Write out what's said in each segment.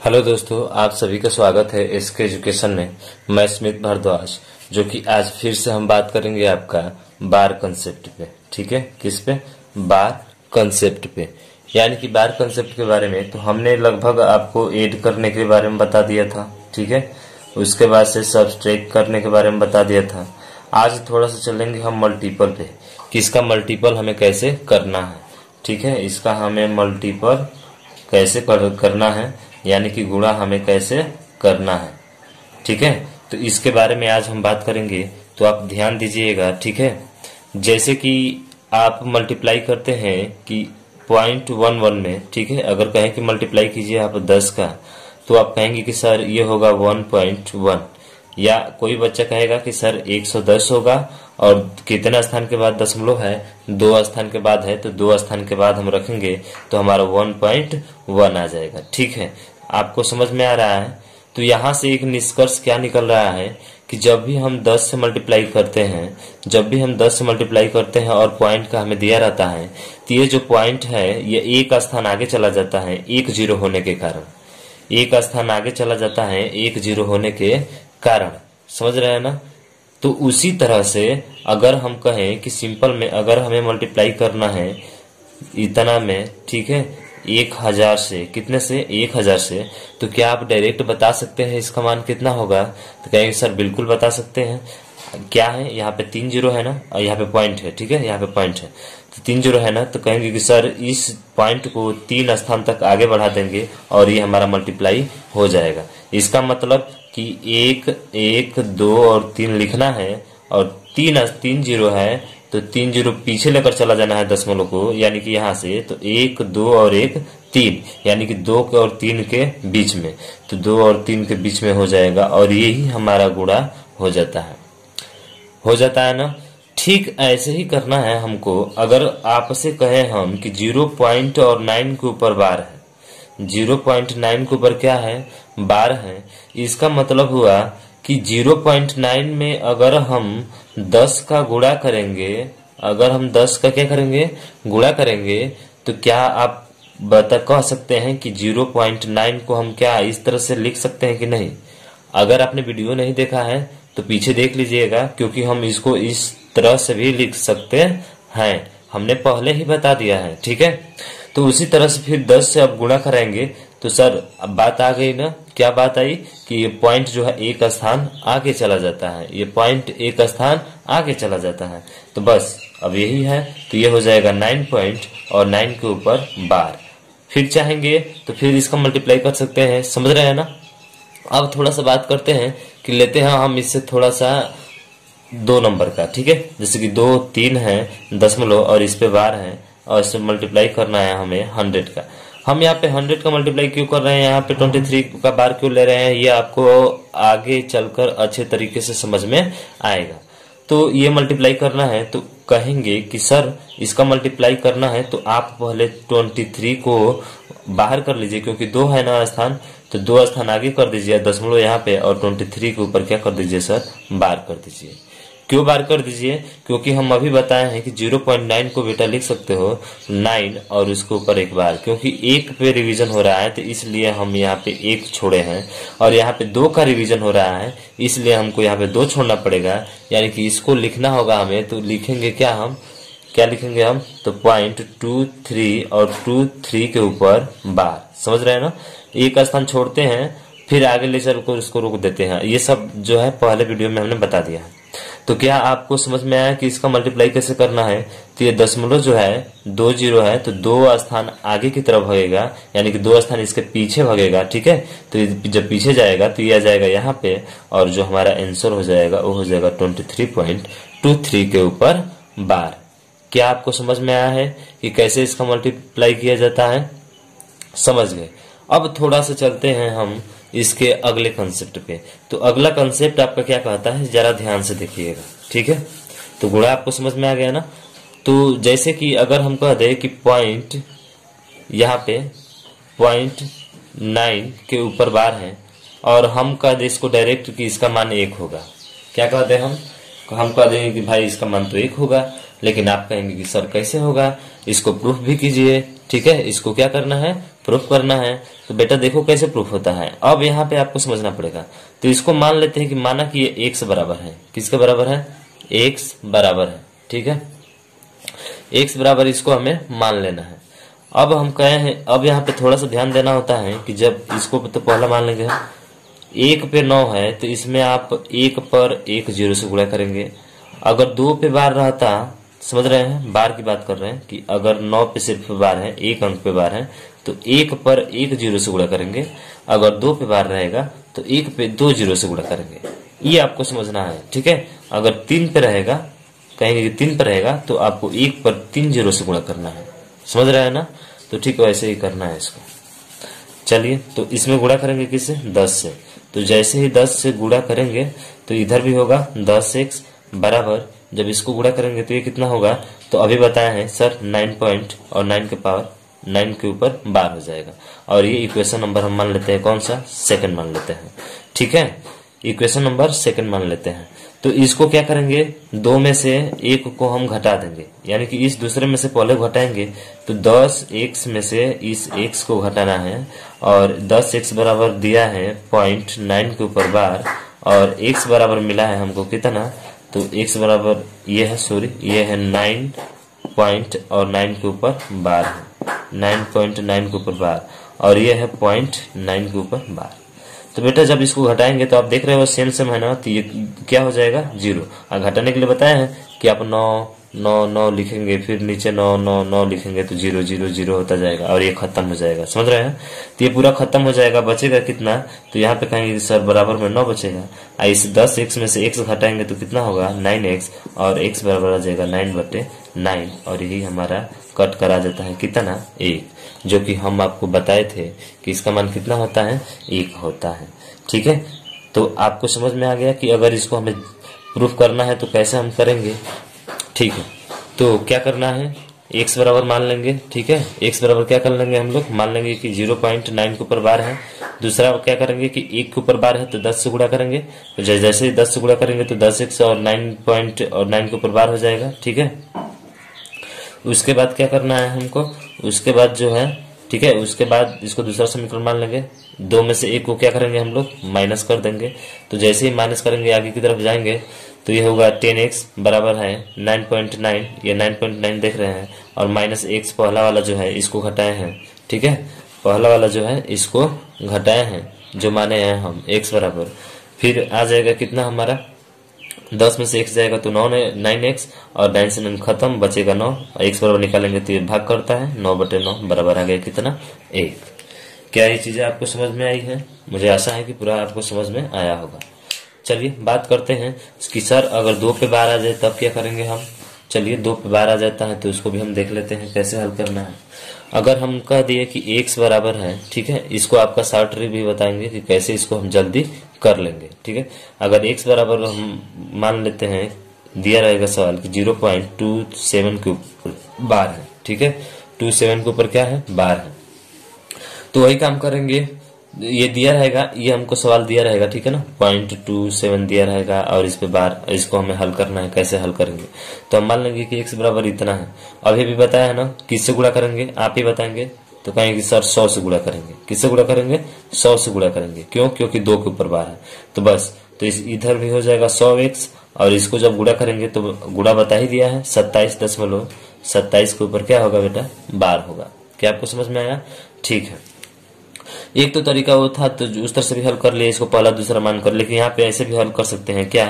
Hello दोस्तों, आप सभी का स्वागत है एसके एजुकेशन में। मैं स्मित भारद्वाज, जो कि आज फिर से हम बात करेंगे आपका बार कंसेप्ट पे। ठीक है, किस पे? बार कंसेप्ट पे, यानी कि बार कंसेप्ट के बारे में। तो हमने लगभग आपको ऐड करने के बारे में बता दिया था, ठीक है। उसके बाद से सब्सट्रैक्ट करने के बारे में बता दिया था। आज थोड़ा सा चलेंगे हम मल्टीपल पे, कि इसका मल्टीपल हमें कैसे करना है। ठीक है, इसका हमें मल्टीपल कैसे करना है, यानी कि गुणा हमें कैसे करना है। ठीक है, तो इसके बारे में आज हम बात करेंगे, तो आप ध्यान दीजिएगा। ठीक है, जैसे कि आप मल्टीप्लाई करते हैं कि 0.11 में, ठीक है, अगर कहें कि मल्टीप्लाई कीजिए आप 10 का, तो आप कहेंगे कि सर ये होगा 1.1, या कोई बच्चा कहेगा कि सर 110 होगा और कितना स्थान के बाद दशमलव है, 2 स्थान के बाद है, तो 2 स्थान के बाद हम रखेंगे तो हमारा 1.1 आ जाएगा। ठीक है, आपको समझ में आ रहा है। तो यहाँ से एक निष्कर्ष क्या निकल रहा है कि जब भी हम 10 से मल्टीप्लाई करते हैं, जब भी हम 10 से मल्टीप्लाई करते हैं और पॉइंट का हमें दिया रहता है, तो ये जो पॉइंट है ये एक स्थान आगे चला जाता है, 1 0 होने के कारण। एक स्थान आगे चला जाता है 1 0 होने के कारण, समझ रहे हैं ना। तो उसी तरह से अगर हम कहें कि सिंपल में अगर हमें मल्टीप्लाई करना है इतना में, ठीक है, 1000 से, कितने से? 1000 से, तो क्या आप डायरेक्ट बता सकते हैं इसका मान कितना होगा? तो कहेंगे सर बिल्कुल बता सकते हैं। क्या है, यहाँ पे 3 0 है ना, और यहाँ पे पॉइंट है। ठीक है, यहाँ पे पॉइंट है, तो 3 0 है ना, तो कहेंगे कि सर इस पॉइंट को 3 स्थान तक आगे बढ़ा देंगे और ये हमारा मल्टीप्लाई हो जाएगा। इसका मतलब कि 1 1 2 और 3 लिखना है, और 3 0 है, तो 3 0 पीछे लेकर चला जाना है दशमलव को, यानी कि यहाँ से, तो 1 2 और 1 3, यानी कि 2 और 3 के बीच में, तो 2 और 3 के बीच में हो जाएगा, और यही हमारा गुणा हो जाता है ना। ठीक ऐसे ही करना है हमको। अगर आपसे कहे हम कि 0.9 के ऊपर बार है, 0.9 के ऊपर क्या है? बार है। इसका मतलब हुआ कि 0.9 में अगर हम 10 का गुणा करेंगे, अगर हम 10 का क्या करेंगे? गुणा करेंगे, तो क्या आप कह सकते हैं कि 0.9 को हम क्या इस तरह से लिख सकते हैं कि नहीं? अगर आपने वीडियो नहीं देखा है तो पीछे देख लीजिएगा, क्योंकि हम इसको इस तरह से भी लिख सकते हैं, हमने पहले ही बता दिया है। ठीक है, तो उसी तरह से फिर 10 से अब गुणा कराएंगे, तो सर अब बात आ गई ना। क्या बात आई कि ये पॉइंट जो है एक स्थान आगे चला जाता है, ये पॉइंट एक स्थान आगे चला जाता है, तो बस अब यही है। तो ये हो जाएगा 9 पॉइंट और 9 के ऊपर बार। फिर चाहेंगे तो फिर इसका मल्टीप्लाई कर सकते हैं, समझ रहे हैं ना। अब थोड़ा सा बात करते हैं कि लेते हैं हम इससे थोड़ा सा 2 नंबर का, ठीक है, जैसे कि 2 3 है दशमलव और इस पे बार है, और इससे मल्टीप्लाई करना है हमें 100 का। हम यहाँ पे 100 का मल्टीप्लाई क्यों कर रहे हैं, यहाँ पे 23 का बार क्यों ले रहे हैं, ये आपको आगे चलकर अच्छे तरीके से समझ में आएगा। तो ये मल्टीप्लाई करना है, तो कहेंगे कि सर इसका मल्टीप्लाई करना है, तो आप पहले 23 को बाहर कर लीजिए, क्योंकि 2 है ना स्थान, तो 2 स्थान आगे कर दीजिए दशमलव यहाँ पे, और 23 के ऊपर क्या कर दीजिए सर? बार कर दीजिए। क्यों बार कर दीजिए? क्योंकि हम अभी बताए हैं कि 0.9 को बेटा लिख सकते हो 9 और उसके ऊपर एक बार, क्योंकि 1 पे रिवीजन हो रहा है, तो इसलिए हम यहाँ पे 1 छोड़े हैं, और यहाँ पे 2 का रिवीजन हो रहा है, इसलिए हमको यहाँ पे 2 छोड़ना पड़ेगा, यानी कि इसको लिखना होगा हमें। तो लिखेंगे क्या हम, क्या लिखेंगे हम? तो 0.23 और 23 के ऊपर बार, समझ रहे हैं ना। एक स्थान छोड़ते हैं, फिर आगे ले चल कर उसको रोक देते हैं। ये सब जो है पहले वीडियो में हमने बता दिया है। तो क्या आपको समझ में आया कि इसका मल्टीप्लाई कैसे करना है? तो ये दशमलव जो है 2 0 है, तो 2 स्थान आगे की तरफ भगेगा, यानी कि 2 स्थान इसके पीछे भगेगा। ठीक है, तो जब पीछे जाएगा तो ये आ जाएगा यहाँ पे, और जो हमारा आंसर हो जाएगा वो हो जाएगा 23.23 के ऊपर बार। क्या आपको समझ में आया है कि कैसे इसका मल्टीप्लाई किया जाता है? समझ गए। अब थोड़ा सा चलते हैं हम इसके अगले कंसेप्ट पे। तो अगला कंसेप्ट आपका क्या कहता है, जरा ध्यान से देखिएगा। ठीक है, तो गुणा आपको समझ में आ गया ना। तो जैसे कि अगर हम कह दें कि पॉइंट यहाँ पे 0.9 के ऊपर बार है, और हम कह दें इसको डायरेक्ट कि इसका मान 1 होगा। क्या कहते हैं हम कह देंगे कि भाई इसका मान तो 1 होगा, लेकिन आप कहेंगे कि सर कैसे होगा, इसको प्रूफ भी कीजिए। ठीक है, इसको क्या करना है? प्रूफ करना है तो बेटा देखो कैसे प्रूफ होता है। अब यहाँ पे आपको समझना पड़ेगा। तो इसको मान लेते हैं कि माना कि ये x बराबर है, किसके बराबर है, x बराबर है, ठीक है, x बराबर इसको हमें मान लेना है। अब हम कहे हैं, अब यहाँ पे थोड़ा सा ध्यान देना होता है कि जब इसको तो पहला मान लेंगे 1 पे 9 है तो इसमें आप 1 पर 1 0 से गुणा करेंगे। अगर 2 पे बार रहता, समझ रहे हैं, बार की बात कर रहे हैं कि अगर 9 पे सिर्फ बार है, 1 अंक पे बार है तो 1 पर 1 0 से गुणा करेंगे। अगर 2 पे बार रहेगा तो 1 पे 2 0 से गुणा करेंगे। ये आपको समझना है, ठीक है। अगर 3 पे रहेगा, कहेंगे कि 3 पे रहेगा तो आपको 1 पर 3 0 से गुणा करना है, समझ रहे हैं ना। तो ठीक वैसे ही करना है इसको। चलिए तो इसमें गुणा करेंगे किससे, 10 से। तो जैसे ही 10 से गुणा करेंगे तो इधर भी होगा 10x बराबर, जब इसको गुणा करेंगे तो ये कितना होगा, तो अभी बताया है सर 9 पॉइंट और 9 के पावर 9 के ऊपर बार हो जाएगा। और ये इक्वेशन नंबर हम मान लेते हैं कौन सा, सेकंड मान लेते हैं, ठीक है, इक्वेशन नंबर सेकंड मान लेते हैं। तो इसको क्या करेंगे, 2 में से 1 को हम घटा देंगे, यानी कि इस दूसरे में से पहले घटाएंगे तो 10x में से इस x को घटाना है। और 10x बराबर दिया है 0.9 के ऊपर बार, और x बराबर मिला है हमको कितना, तो x बराबर ये है, सॉरी ये है 9 पॉइंट और 9 के ऊपर बार है, 9.9 के ऊपर बार, और ये है 0.9 के ऊपर बार। तो बेटा जब इसको घटाएंगे तो आप देख रहे हो सेम सेम है ना, तो ये क्या हो जाएगा, 0। और घटाने के लिए बताया है कि आप 9 लिखेंगे, फिर नीचे 9 लिखेंगे तो 0 0 0 होता जाएगा और ये खत्म हो जाएगा, समझ रहे हैं। तो ये पूरा खत्म हो जाएगा, बचेगा कितना, तो यहाँ पे कहेंगे सर बराबर में 9 बचेगा। इस 10x में से x घटाएंगे तो कितना होगा, 9x, और x बराबर आ जाएगा 9/9, और यही हमारा कट करा जाता है कितना, 1, जो कि हम आपको बताए थे कि इसका मान कितना होता है, 1 होता है, ठीक है। तो आपको समझ में आ गया कि अगर इसको हमें प्रूफ करना है तो कैसे हम करेंगे, ठीक है। तो क्या करना है, x बराबर मान लेंगे, ठीक है, x बराबर क्या कर लेंगे हम लोग, मान लेंगे कि 0.9 के ऊपर बार है। दूसरा क्या करेंगे कि 1 के ऊपर बार है तो 10 से गुणा करेंगे, तो जैसे ही 10 से गुणा करेंगे तो 10x और 9 के ऊपर बार हो जाएगा, ठीक है। उसके बाद क्या करना है हमको, उसके बाद जो है, ठीक है, उसके बाद इसको दूसरा समीकरण मान लेंगे। 2 में से 1 को क्या करेंगे हम लोग, माइनस कर देंगे। तो जैसे ही माइनस करेंगे आगे की तरफ जाएंगे तो ये होगा 10x बराबर है 9.9, ये 9.9 देख रहे हैं, और माइनस x पहला वाला जो है इसको घटाए हैं, ठीक है, पहला वाला जो है इसको घटाए हैं, जो माने हैं हम x बराबर, फिर आ जाएगा कितना हमारा, 10 में से x जाएगा तो 9x, और 9 से 9 खत्म, बचेगा 9, और x बराबर निकालेंगे तो ये भाग करता है, 9/9 बराबर आ गया कितना, 1। क्या ये चीजें आपको समझ में आई है, मुझे आशा है कि पूरा आपको समझ में आया होगा। चलिए बात करते हैं कि सर अगर 2 पे बार आ जाए तब क्या करेंगे हम। चलिए 2 पे बार आ जाता है तो उसको भी हम देख लेते हैं कैसे हल करना है। अगर हम कह दिए कि x बराबर है, ठीक है, इसको आपका शॉर्ट ट्रिक भी बताएंगे कि कैसे इसको हम जल्दी कर लेंगे, ठीक है। अगर x बराबर हम मान लेते हैं, दिया रहेगा सवाल कि 0.27 के ऊपर बार है, ठीक है, 27 के ऊपर क्या है, बार है, तो वही काम करेंगे। ये दिया रहेगा, ये हमको सवाल दिया रहेगा, ठीक है ना, 0.27 दिया रहेगा, और इस पे बार, इसको हमें हल करना है, कैसे हल करेंगे। तो हम मान लेंगे कि x बराबर इतना है। अभी भी बताया है ना, किससे गुणा करेंगे, आप ही बताएंगे, तो कहेंगे कि सर 100 से गुणा करेंगे। किससे गुणा करेंगे, 100 से गुणा करेंगे, क्यों, क्योंकि 2 के ऊपर बार है, तो बस, तो इधर भी हो जाएगा 100x, और इसको जब गुणा करेंगे तो गुणा बता ही दिया है, 27.27 के ऊपर क्या होगा बेटा, बार होगा। क्या आपको समझ में आया, ठीक है। एक तो तरीका वो था, तो उस तरह से भी हल कर लिया, इसको पहला दूसरा मानकर, लेकिन यहाँ पे ऐसे भी हल कर सकते हैं, क्या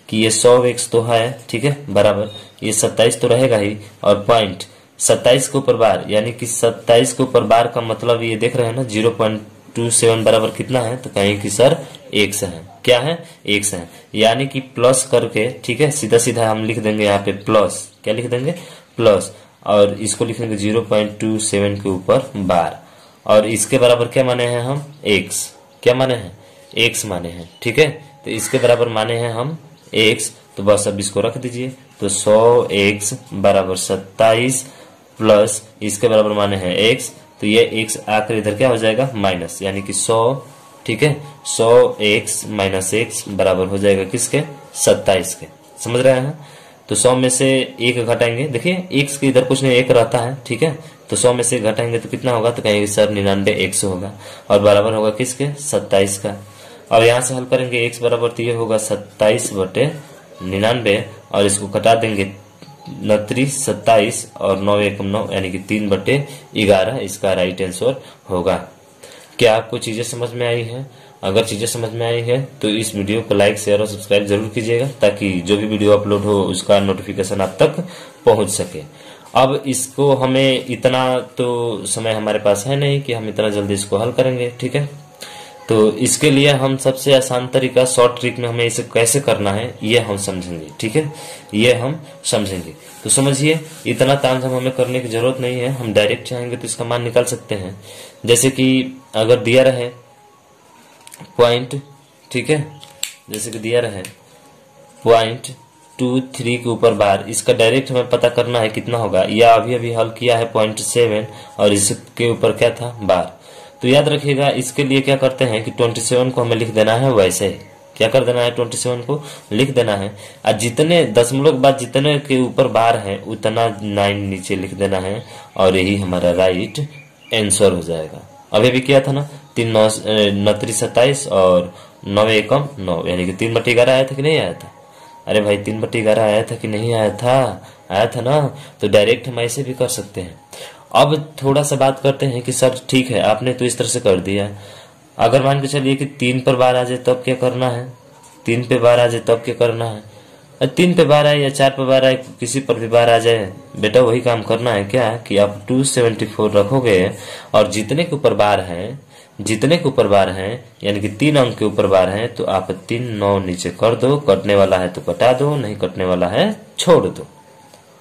कि ये 100x तो है, ठीक है, बराबर ये 27 तो रहेगा ही, और पॉइंट 27 के ऊपर बार, यानी कि 27 के ऊपर बार का मतलब ये देख रहे हैं ना, 0.27 बराबर कितना है, तो कहें कि सर x है, क्या है, x है, यानी कि प्लस करके, ठीक है, सीधा सीधा हम लिख देंगे यहाँ पे प्लस, क्या लिख देंगे, प्लस, और इसको लिखेंगे 0.27 के ऊपर बार, और इसके बराबर क्या माने हैं हम, x, क्या माने हैं, x माने हैं, ठीक है। तो इसके बराबर माने हैं हम x, तो बस अब इसको रख दीजिए, तो 100x बराबर 27 प्लस इसके बराबर माने हैं x, तो ये x आकर इधर क्या हो जाएगा, माइनस, यानी कि 100, ठीक है, 100x माइनस x बराबर हो जाएगा किसके, 27 के, समझ रहे हैं। तो 100 में से 1 घटाएंगे, देखिए x के इधर कुछ नहीं, 1 रहता है, ठीक है, तो 100 में से घटाएंगे तो कितना होगा, तो कहेंगे सर 99 100 होगा और बराबर होगा किसके, 27 का। और यहाँ से हल करेंगे x बराबर, तो ये होगा 27/99 और इसको कटा देंगे 29 और 9 एकम 9 यानी कि 3/11 इसका राइट आंसर होगा। क्या आपको चीजें समझ में आई हैं? अगर चीजें समझ में आई है तो इस वीडियो को लाइक शेयर और सब्सक्राइब जरूर कीजिएगा, ताकि जो भी वीडियो अपलोड हो उसका नोटिफिकेशन आप तक पहुंच सके। अब इसको हमें इतना तो समय हमारे पास है नहीं कि हम इतना जल्दी इसको हल करेंगे, ठीक है। तो इसके लिए हम सबसे आसान तरीका, शॉर्ट ट्रिक में हमें इसे कैसे करना है ये हम समझेंगे, ठीक है, ये हम समझेंगे। तो समझिए, इतना तामझाम हमें करने की जरूरत नहीं है, हम डायरेक्ट चाहेंगे तो इसका मान निकाल सकते हैं। जैसे कि अगर दिया रहे पॉइंट, ठीक है, जैसे कि दिया रहे 0.23 के ऊपर बार, इसका डायरेक्ट हमें पता करना है कितना होगा। या अभी अभी हल किया है 0.7 और इसके ऊपर क्या था, बार। तो याद रखिएगा, इसके लिए क्या करते हैं कि 27 को हमें लिख देना है वैसे, क्या कर देना है, 27 को लिख देना है और जितने दशमलव के बाद जितने के ऊपर बार है उतना 9 नीचे लिख देना है और यही हमारा राइट आंसर हो जाएगा। अभी भी किया था ना, 3 9 29 27 और 9 एकम 9 यानी कि 3/11 आया था कि नहीं आया था? अरे भाई 3/11 आया था कि नहीं आया था? आया था ना। तो डायरेक्ट हम ऐसे भी कर सकते हैं। अब थोड़ा सा बात करते हैं कि सर ठीक है, आपने तो इस तरह से कर दिया, अगर मान के चलिए कि 3 पर बार आ जाए तब क्या करना है, 3 पे बार आ जाए तब क्या करना है? 3 पे बार आए या 4 पे बार आए, किसी पर भी बार आ जाए बेटा, वही काम करना है। क्या कि आप 274 रखोगे और जितने के ऊपर बार है, जितने के ऊपर बार है यानी कि 3 अंक के ऊपर बार है, तो आप 3 9 नीचे कर दो, कटने वाला है तो कटा दो, नहीं कटने वाला है छोड़ दो।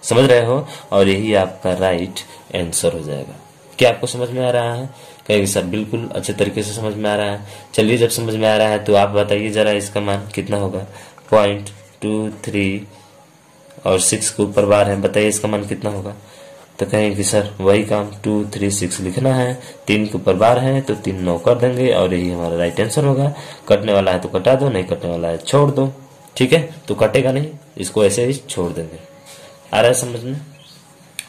समझ रहे हो? और यही आपका राइट आंसर हो जाएगा। क्या आपको समझ में आ रहा है? कहेंगे सर बिल्कुल अच्छे तरीके से समझ में आ रहा है। चलिए, जब समझ में आ रहा है तो आप बताइए जरा इसका मान कितना होगा। 0.23 और 6 के ऊपर बार है, बताइए इसका मान कितना होगा। तो कहेंगे कि सर वही काम 236 लिखना है, 3 के ऊपर बार है तो 3 9 कर देंगे और यही हमारा राइट आंसर होगा। कटने वाला है तो कटा दो, नहीं कटने वाला है छोड़ दो, ठीक है। तो कटेगा नहीं, इसको ऐसे ही छोड़ देंगे। आ रहा है समझ में?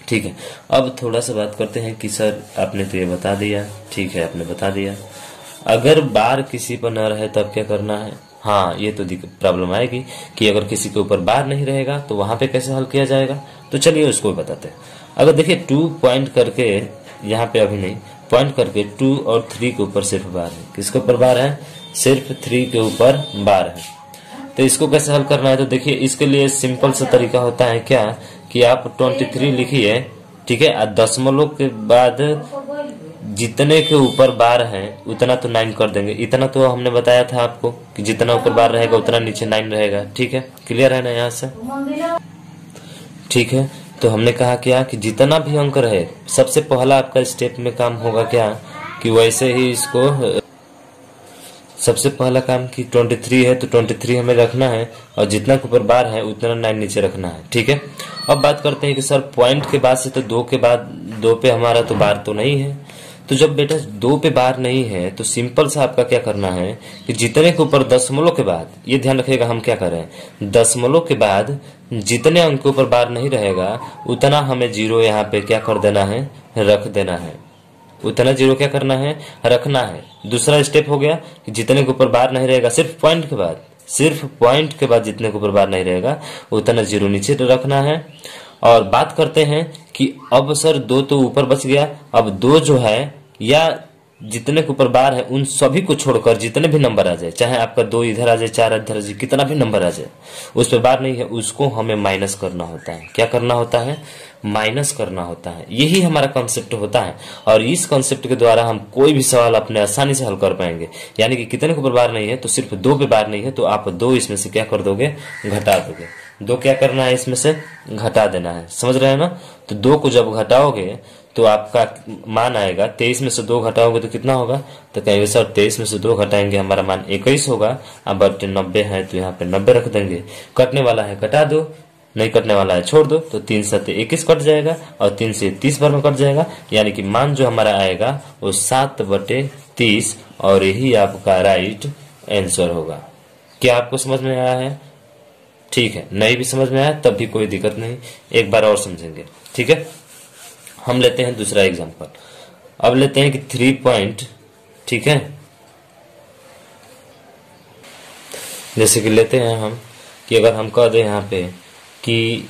ठीक है। अब थोड़ा सा बात करते हैं कि सर आपने तो ये बता दिया, ठीक है, आपने बता दिया, अगर बार किसी पर न रहे तब क्या करना है। हाँ, ये तो प्रॉब्लम आएगी कि अगर किसी के ऊपर बार नहीं रहेगा तो वहां पे कैसे हल किया जाएगा। तो चलिए उसको बताते हैं। अगर देखिए 2 पॉइंट करके, यहाँ पे अभी नहीं, पॉइंट करके 2 और 3 के ऊपर सिर्फ बार है। किसके ऊपर बार है? सिर्फ 3 के ऊपर बार है। तो इसको कैसे हल करना है? तो देखिए, इसके लिए सिंपल सा तरीका होता है क्या कि आप 23 लिखिए, ठीक है, और दशमलव के बाद जितने के ऊपर बार है उतना तो 9 कर देंगे। इतना तो हमने बताया था आपको कि जितना ऊपर बार रहेगा उतना नीचे 9 रहेगा, ठीक है, क्लियर है ना यहाँ से? ठीक है। तो हमने कहा क्या कि जितना भी अंक रहे, सबसे पहला आपका स्टेप में काम होगा क्या कि वैसे ही इसको, सबसे पहला काम कि 23 है तो 23 हमें रखना है और जितना के ऊपर बार है उतना 9 नीचे रखना है, ठीक है। अब बात करते हैं कि सर पॉइंट के बाद से तो 2 के बाद, 2 पे हमारा तो बार तो नहीं है। तो जब बेटा 2 पे बार नहीं है तो सिंपल सा आपका क्या करना है कि जितने के ऊपर दशमलव के बाद, ये ध्यान रखिएगा हम क्या कर रहे हैं, दशमलव के बाद जितने अंक के ऊपर बार नहीं रहेगा उतना हमें 0 यहाँ पे क्या कर देना है, रख देना है। उतना 0 क्या करना है, रखना है। दूसरा स्टेप हो गया कि जितने के ऊपर बार नहीं रहेगा, सिर्फ पॉइंट के बाद, सिर्फ पॉइंट के बाद जितने के ऊपर बार नहीं रहेगा उतना 0 नीचे रखना है। और बात करते हैं कि अब सर 2 तो ऊपर बच गया, अब 2 जो है या जितने के ऊपर बार है उन सभी को छोड़कर जितने भी नंबर आ जाए, चाहे आपका 2 इधर आ जाए, 4 इधर आ जाए, कितना भी नंबर आ जाए, उस पर बार नहीं है, उसको हमें माइनस करना होता है। क्या करना होता है? माइनस करना होता है। यही हमारा कॉन्सेप्ट होता है और इस कॉन्सेप्ट के द्वारा हम कोई भी सवाल अपने आसानी से हल कर पाएंगे। यानी कि कितने के ऊपर बार नहीं है तो सिर्फ 2 पे बार नहीं है तो आप 2 इसमें से क्या कर दोगे, घटा दोगे। 2 क्या करना है, इसमें से घटा देना है। समझ रहे हैं ना? तो 2 को जब घटाओगे तो आपका मान आएगा, 23 में से 2 घटाओगे तो कितना होगा, तो कहेंगे सर 23 में से 2 घटाएंगे हमारा मान 21 होगा। अब 90 है तो यहाँ पे 90 रख देंगे। कटने वाला है कटा दो, नहीं कटने वाला है छोड़ दो। तो 3 7 21 कट जाएगा और 3 से 30 बार में कट जाएगा, यानी कि मान जो हमारा आएगा वो 7/30 और यही आपका राइट आंसर होगा। क्या आपको समझ में आया है? ठीक है। नहीं भी समझ में आया तब भी कोई दिक्कत नहीं, एक बार और समझेंगे, ठीक है। हम लेते हैं दूसरा एग्जांपल। अब लेते हैं कि 3 पॉइंट, ठीक है, जैसे कि लेते हैं हम कि अगर हम कह दें यहाँ पे कि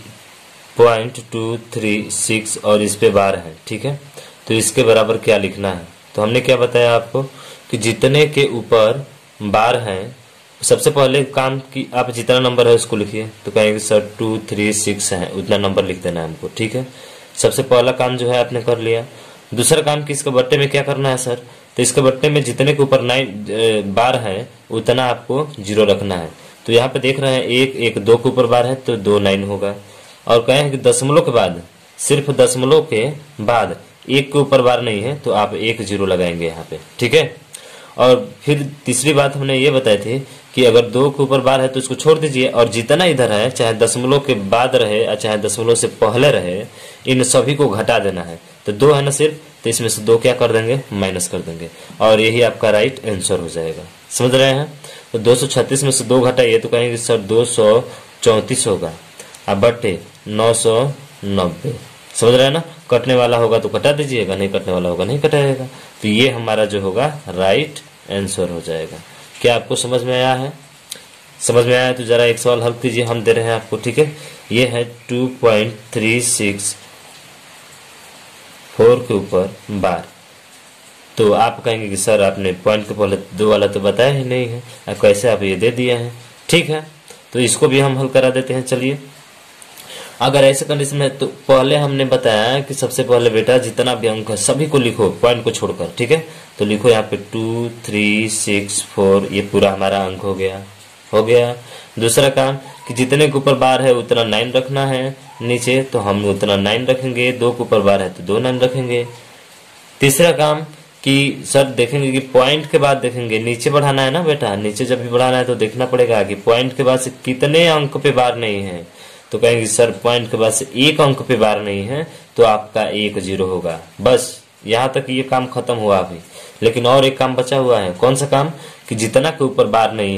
0.236 और इस पे बार है, ठीक है, तो इसके बराबर क्या लिखना है। तो हमने क्या बताया आपको कि जितने के ऊपर बार है, सबसे पहले काम कि आप जितना नंबर है उसको लिखिए। तो कहेंगे सर 236 है, उतना नंबर लिख देना है हमको, ठीक है। सबसे पहला काम जो है आपने कर लिया। दूसरा काम कि इसके बट्टे में क्या करना है सर, तो इसके बट्टे में जितने के ऊपर 9 बार है उतना आपको 0 रखना है। तो यहाँ पे देख रहे हैं 1 2 के ऊपर बार है तो 2 9 होगा। और कहें हैं कि दशमलव के बाद, सिर्फ दशमलव के बाद 1 के ऊपर बार नहीं है तो आप 1 0 लगाएंगे यहाँ पे, ठीक है। और फिर तीसरी बात हमने ये बताई थी कि अगर 2 के ऊपर बार है तो उसको छोड़ दीजिए, और जितना इधर है चाहे दशमलव के बाद रहे या चाहे दशमलव से पहले रहे, इन सभी को घटा देना है। तो 2 है ना सिर्फ, तो इसमें से 2 क्या कर देंगे, माइनस कर देंगे, और यही आपका राइट आंसर हो जाएगा। समझ रहे हैं। तो 236 में से 2 घटाइए तो कहेंगे सर 234 होगा, अब बटे 990। समझ रहे हैं ना। कटने वाला होगा तो कटा दीजिएगा, नहीं कटने वाला होगा नहीं कटाएगा। तो ये हमारा जो होगा राइट आंसर हो जाएगा। क्या आपको समझ में आया है? समझ में आया तो जरा एक सवाल हल कीजिए, हम दे रहे हैं आपको, ठीक है। ये है 2.364 के ऊपर बार। तो आप कहेंगे कि सर आपने पॉइंट के पहले 2 वाला तो बताया ही नहीं है, अब कैसे आप ये दे दिए हैं। ठीक है, तो इसको भी हम हल करा देते हैं। चलिए, अगर ऐसे कंडीशन में तो पहले हमने बताया कि सबसे पहले बेटा जितना भी अंक है सभी को लिखो पॉइंट को छोड़कर, ठीक है। तो लिखो यहाँ पे 2 3 6 4, ये पूरा हमारा अंक हो गया। दूसरा काम कि जितने के ऊपर बार है उतना 9 रखना है नीचे, तो हम उतना 9 रखेंगे। 2 के ऊपर बार है तो 2 9 रखेंगे। तीसरा काम कि सर देखेंगे कि पॉइंट के बाद देखेंगे नीचे बढ़ाना है ना बेटा, नीचे जब भी बढ़ाना है तो देखना पड़ेगा कि पॉइंट के बाद से कितने अंक पे बार नहीं है। तो कहेंगे सर पॉइंट के बाद से 1 अंक पे बार नहीं है तो आपका 1 0 होगा। बस यहाँ तक ये काम खत्म हुआ अभी। लेकिन और एक काम बचा हुआ है। कौन सा काम कि जितना के ऊपर बार नहीं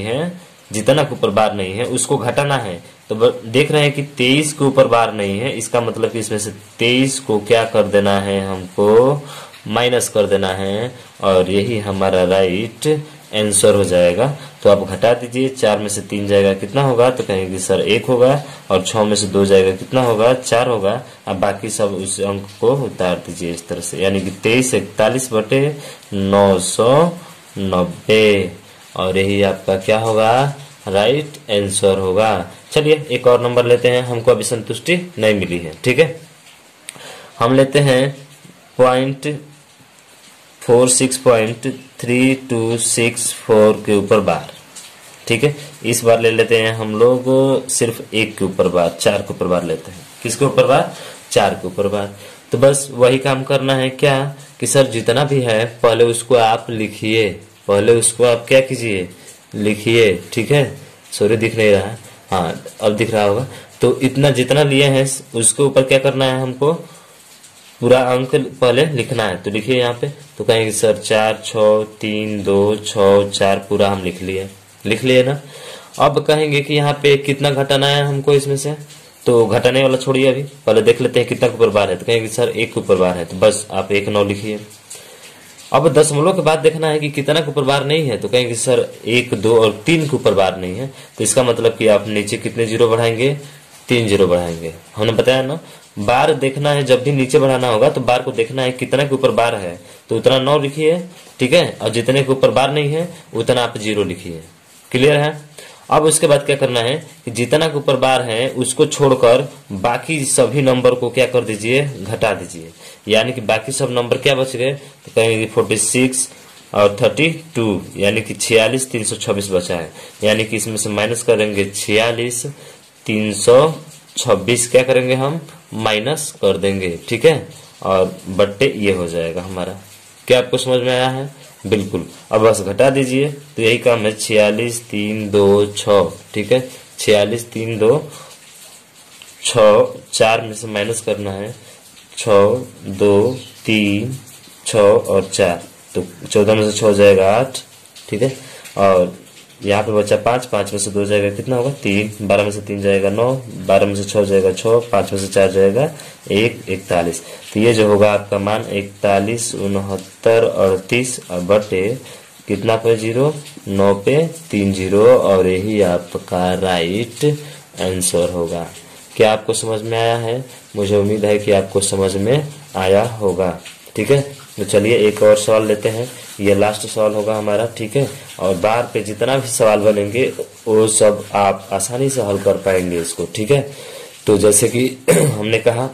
है उसको घटाना है। तो देख रहे हैं कि 23 के ऊपर बार नहीं है, इसका मतलब कि इसमें से 23 को क्या कर देना है, हमको माइनस कर देना है, और यही हमारा राइट आंसर हो जाएगा। तो आप घटा दीजिए, 4 में से 3 जाएगा कितना होगा, तो कहेंगे सर 1 होगा, और 6 में से 2 जाएगा कितना होगा, 4 होगा। अब बाकी सब उस अंक को उतार दीजिए इस तरह से, यानी कि 23 41 बटे 990, और यही आपका क्या होगा, राइट आंसर होगा। चलिए एक और नंबर लेते हैं, हमको अभी संतुष्टि नहीं मिली है, ठीक है। हम लेते हैं 0.46.3264 के ऊपर बार, ठीक है। इस बार ले लेते हैं हम लोग सिर्फ 1 के ऊपर बार, 4 के ऊपर बार लेते हैं। किसके ऊपर बार, 4 के ऊपर बार। तो बस वही काम करना है क्या कि सर जितना भी है पहले उसको आप लिखिए, पहले उसको आप क्या कीजिए, लिखिए, ठीक है। सॉरी दिख नहीं रहा, हाँ अब दिख रहा होगा। तो इतना जितना लिए हैं उसके ऊपर क्या करना है, हमको पूरा अंक पहले लिखना है। तो लिखिए यहाँ पे, तो कहेंगे सर 4 6 3 2 6 4 पूरा हम लिख लिए ना। अब कहेंगे कि यहाँ पे कितना घटाना है हमको इसमें से, तो घटाने वाला छोड़िए, अभी पहले देख लेते हैं कितना के ऊपर बार है। तो कहेंगे सर 1 के ऊपर बार है, तो बस आप 1 9 लिखिए। अब दशमलव के बाद देखना है कि कितना के ऊपर बार नहीं है, तो कहेंगे सर 1 2 और 3 के ऊपर बार नहीं है, तो इसका मतलब कि आप नीचे कितने 0 बढ़ाएंगे, 3 0 बढ़ाएंगे। हमने बताया ना, बार देखना है जब भी नीचे बढ़ाना होगा तो बार को देखना है कितना के ऊपर बार है, तो उतना 9 लिखिए, ठीक है। और जितने के ऊपर बार नहीं है उतना आप 0 लिखिए। क्लियर है। अब उसके बाद क्या करना है कि जितना के ऊपर बार है उसको छोड़कर बाकी सभी नंबर को क्या कर दीजिए, घटा दीजिए। यानी कि बाकी सब नंबर क्या बच गए, तो कहेंगे 46 और 32, यानी कि 46 326 बचा है। यानी कि इसमें से माइनस करेंगे 46 326, क्या करेंगे हम, माइनस कर देंगे, ठीक है। और बट्टे ये हो जाएगा हमारा। क्या आपको समझ में आया है? बिल्कुल। अब बस घटा दीजिए, तो यही काम है, 46 3 2 6, ठीक है। 46 3 2 6, 4 में से माइनस करना है, 6 2 3 6 और 4, तो 14 में से 6 हो जाएगा 8, ठीक है। और यहाँ पे बचा 5, 5 में से 2 जाएगा कितना होगा 3, 12 में से 3 जाएगा 9, 12 में से 6 जाएगा 6, 5 में से 4 जाएगा 1, 41। तो ये जो होगा आपका मान 41, 69, 38 और बटे कितना पे 0, 9 पे 3 0 और यही आपका राइट आंसर होगा। क्या आपको समझ में आया है? मुझे उम्मीद है कि आपको समझ में आया होगा। ठीक है, तो चलिए एक और सवाल लेते हैं, ये लास्ट सवाल होगा हमारा। ठीक है, और बार पे जितना भी सवाल बनेंगे वो सब आप आसानी से हल कर पाएंगे इसको। ठीक है, तो जैसे कि हमने कहा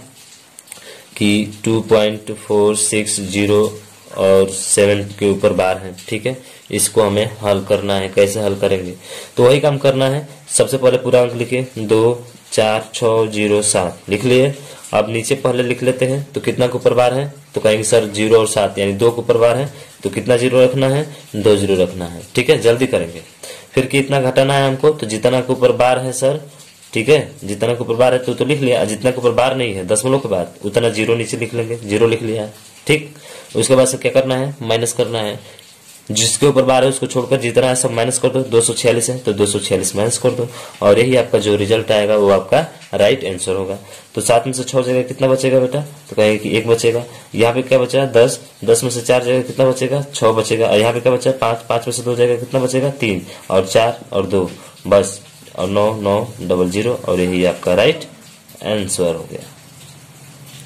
कि 2.460 और 7 के ऊपर बार है। ठीक है, इसको हमें हल करना है। कैसे हल करेंगे? तो वही काम करना है। सबसे पहले पूरा अंक लिखिए, 2 4 6 0 7 लिख लिए। अब नीचे पहले लिख लेते हैं, तो कितना के ऊपर बार है? तो कहेंगे सर 0 और 7 यानी 2 के ऊपर बार है, तो कितना 0 रखना है? 2 0 रखना है। ठीक है, जल्दी करेंगे। फिर कितना घटाना है हमको? तो जितना के ऊपर बार है सर, ठीक है, जितना के ऊपर बार है तो लिख लिया। जितना के ऊपर बार नहीं है दशमलव के बाद, उतना 0 नीचे लिख लेंगे, 0 लिख लिया है। ठीक, उसके बाद से क्या करना है? माइनस करना है। जिसके ऊपर बार है उसको छोड़कर जितना है सब माइनस कर दो। 246 है तो 246 माइनस कर दो और यही आपका जो रिजल्ट आएगा वो आपका राइट आंसर होगा। तो 7 में से 6 जगह कितना बचेगा बेटा? तो कहेंगे कि 1 बचेगा। यहाँ पे क्या बचा? 10, 10 में से 4 जगह कितना बचेगा? 6 बचेगा। और यहाँ पे क्या बचा? 5, 5 में से 2 जगह कितना बचेगा? 3 और 4 और 2 बस, और 9 9 00 और यही आपका राइट आंसर हो गया।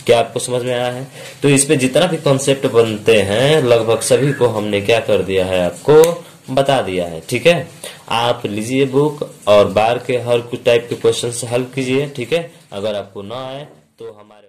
क्या आपको समझ में आया है? तो इस पे जितना भी कॉन्सेप्ट बनते हैं लगभग सभी को हमने क्या कर दिया है, आपको बता दिया है। ठीक है, आप लीजिए बुक और बार के हर कुछ टाइप के क्वेश्चन हल कीजिए। ठीक है, अगर आपको ना आए तो हमारे